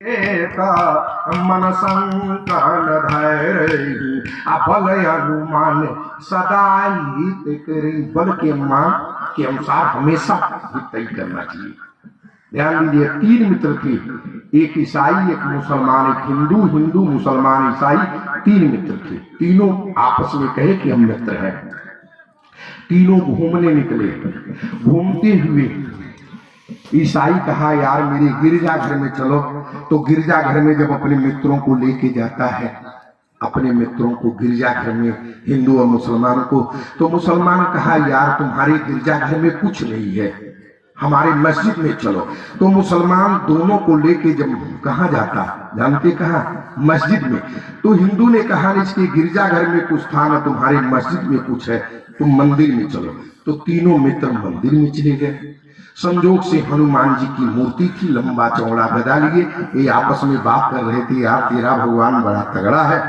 मन संकल धैर्य बल अनुमान सदा हित करी। बल के मान के अनुसार हमेशा हित ही करना चाहिए। ध्यान दीजिए, तीन मित्र थे, एक ईसाई, एक मुसलमान, एक हिंदू। हिंदू मुसलमान ईसाई तीन मित्र थे। तीनों आपस में कहे कि हम मित्र हैं। तीनों घूमने निकले। घूमते हुए ईसाई कहा, यार मेरे गिरजाघर में चलो। तो गिरजाघर में जब अपने मित्रों को लेके जाता है, अपने मित्रों को गिरजाघर में, हिंदू और मुसलमान को, तो मुसलमान कहा, यार तुम्हारे गिरजाघर में कुछ नहीं है, हमारे मस्जिद में चलो। तो मुसलमान दोनों को लेके जब कहा जाता, जानते कहा? मस्जिद में। तो हिंदू ने कहा, इसके गिरजाघर में कुछ था ना, तुम्हारे मस्जिद में कुछ है, तुम मंदिर में चलो। तो तीनों मित्र मंदिर में चले गए। संजोग से हनुमान जी की मूर्ति थी, लंबा चौड़ा गदा लिए। ये आपस में बात कर रहे थे, यार तेरा भगवान बड़ा तगड़ा है।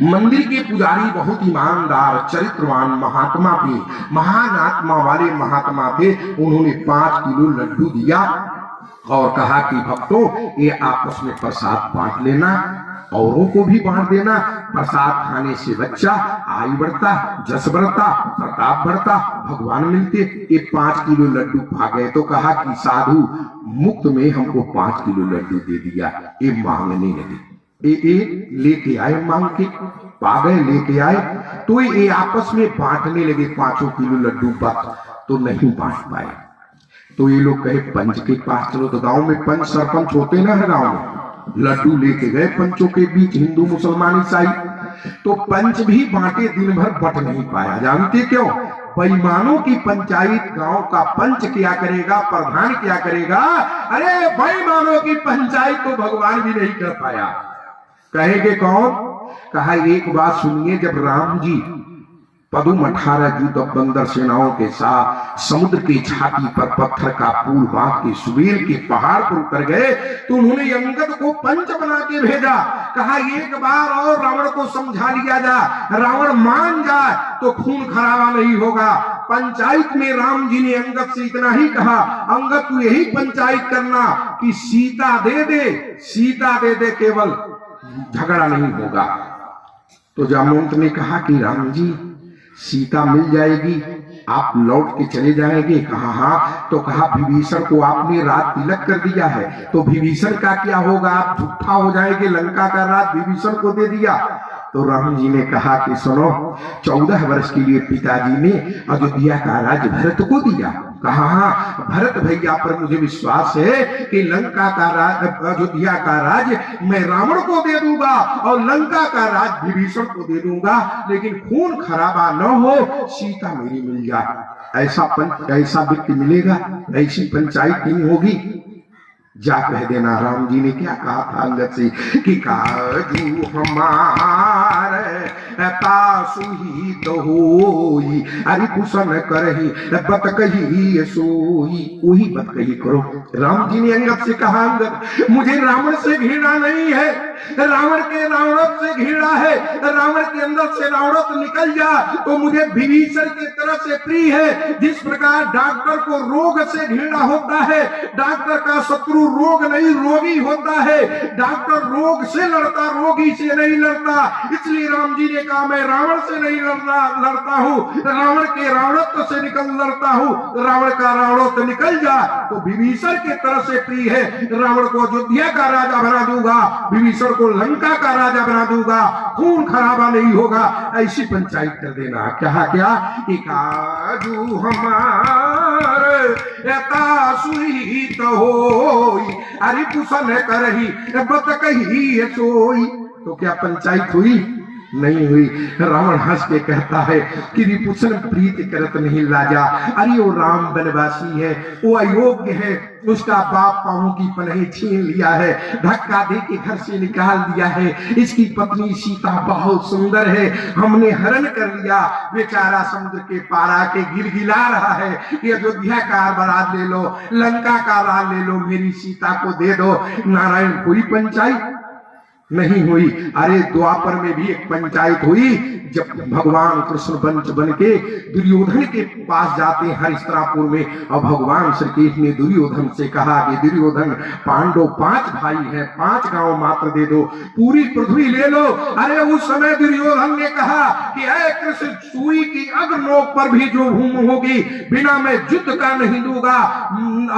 मंदिर के पुजारी बहुत ईमानदार, चरित्रवान महात्मा थे, महान आत्मा वाले महात्मा थे। उन्होंने 5 किलो लड्डू दिया और कहा कि भक्तों, ये आपस में प्रसाद बांट लेना, औरों को भी बांट देना। प्रसाद खाने से बच्चा आयु बढ़ता, जस बढ़ता, प्रताप बढ़ता, भगवान मिलते। ये 5 किलो लड्डू खा गए। तो कहा कि साधु मुफ्त में हमको 5 किलो लड्डू दे दिया। ये मांगने लगे, ये लेके आए, मांग के पा गए, लेके आए। तो ये आपस में बांटने लगे 5 किलो लड्डू, बात तो नहीं बांट पाए। तो ये लोग कहे, पंच के पास चलो। तो गांव में पंच सरपंच होते ना है, गांव में लड्डू लेके गए पंचों के बीच, हिंदू मुसलमान ईसाई। तो पंच भी बांटे, दिन भर बट नहीं पाया। जानते क्यों? बेईमानों की पंचायत गांव का पंच क्या करेगा, प्रधान क्या करेगा? अरे बेईमानों की पंचायत तो भगवान भी नहीं कर पाया। कहेंगे कौन? कहा, एक बात सुनिए, जब राम जी पदुम 18 युद्ध बंदर सेनाओं के साथ समुद्र की छाती पर पत्थर का पुल बांध के सुबेल के पहाड़ पर उतर गए, तो उन्होंने अंगद को पंच बना के भेजा। कहा, एक बार और रावण को समझा लिया जा, रावण मान जाए तो खून खराबा नहीं होगा। पंचायत में राम जी ने अंगद से इतना ही कहा, अंगद तू यही पंचायत करना कि सीता दे दे, सीता दे दे, केवल झगड़ा नहीं होगा। तो जामवंत ने कहा कि राम जी सीता मिल जाएगी, आप लौट के चले जाएंगे? कहा हाँ। तो कहा, विभीषण को आपने रात तिलक कर दिया है, तो विभीषण का क्या होगा? आप झूठा हो जाएंगे। लंका का राज विभीषण को दे दिया। तो राम जी ने कहा कि सुनो, 14 वर्ष के लिए पिताजी ने अयोध्या का राज भरत को दिया। कहा हाँ, भरत भैया पर मुझे विश्वास है कि लंका का राज, अयोध्या का राज मैं रावण को दे दूंगा और लंका का राज विभीषण को दे दूंगा, लेकिन खून खराबा न हो, सीता मेरी मिल जाए। ऐसा व्यक्ति मिलेगा, ऐसी पंचायत नहीं होगी। जा कह देना। राम जी ने क्या कहा था अंगद से कि काजू हमारे तासुही तो होई, अरे कुशन करही बत कही सोई। वही बत कही करो। राम जी ने अंगद से कहा, अंगद मुझे रावण से घृणा नहीं है, रावण के रावणत से घृणा है। रावण के अंदर से रावणत निकल जा तो मुझे विभीषण की तरफ से प्रिय है। जिस प्रकार डॉक्टर को रोग से घृणा होता है, डॉक्टर का शत्रु रोग नहीं रोगी होता है। डॉक्टर रोग से लड़ता, रोगी से नहीं लड़ता। इसलिए राम जी ने कहा, मैं रावण से नहीं लड़ता हूँ, रावण के रावणत्व से लड़ता हूँ। रावण का रावणत्व निकल जा तो विभीषण की तरफ से प्रिय है। रावण को अयोध्या का राजा बना दूंगा, विभीषण को लंका का राजा बना दूंगा, खून खराबा नहीं होगा। ऐसी पंचायत कर देना। क्या क्या? काजू हमारे सुई तो होई, अरे कुशन करही बत कही सोई। तो क्या पंचायत हुई? नहीं हुई। रावण हंस के कहता है कि रिपुशन प्रीति करत नहीं लाजा। अरे वो राम वनवासी है, वो अयोग्य है, उसका बाप पांवों की पनाही छीन लिया है, धक्का दे के घर से निकाल दिया है। इसकी पत्नी सीता बहुत सुंदर है, हमने हरण कर लिया। बेचारा समुद्र के पारा के गिलगिला रहा है कि अयोध्या का राज ले लो, लंका का राज ले लो, मेरी सीता को दे दो। नारायण, कोई पंचायत नहीं हुई। अरे द्वापर में भी एक पंचायत हुई, जब भगवान कृष्ण पंच बन के दुर्योधन के पास जाते हैं हरिश्चंद्रपुर में, और भगवान श्री कृष्ण ने दुर्योधन से कहा कि दुर्योधन, पांडव 5 भाई हैं, 5 गांव मात्र दे दो, पूरी पृथ्वी ले लो। अरे उस समय दुर्योधन ने कहा कि ऐ कृष्ण, सुई की अग्र नोक पर भी जो भूमि होगी बिना मैं युद्ध का नहीं दूंगा।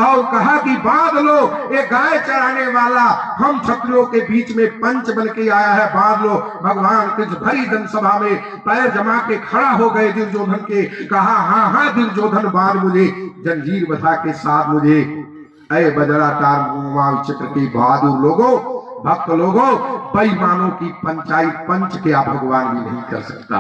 और कहा कि बांध लो, एक गाय चराने वाला हम क्षत्रियों के बीच में पंच बन के आया है, बांध लो। भगवान कृष्ण भरी जनसभा में पैर जमा के खड़ा हो गए दुर्योधन के, कहा हाँ हाँ दुर्योधन, बांध मुझे, जंजीर बता के साथ मुझे। ऐ बजराटार चक्र के बहादुर लोगों, भक्त लोगों, बेईमानों की पंचायत पंच क्या भगवान भी नहीं कर सकता।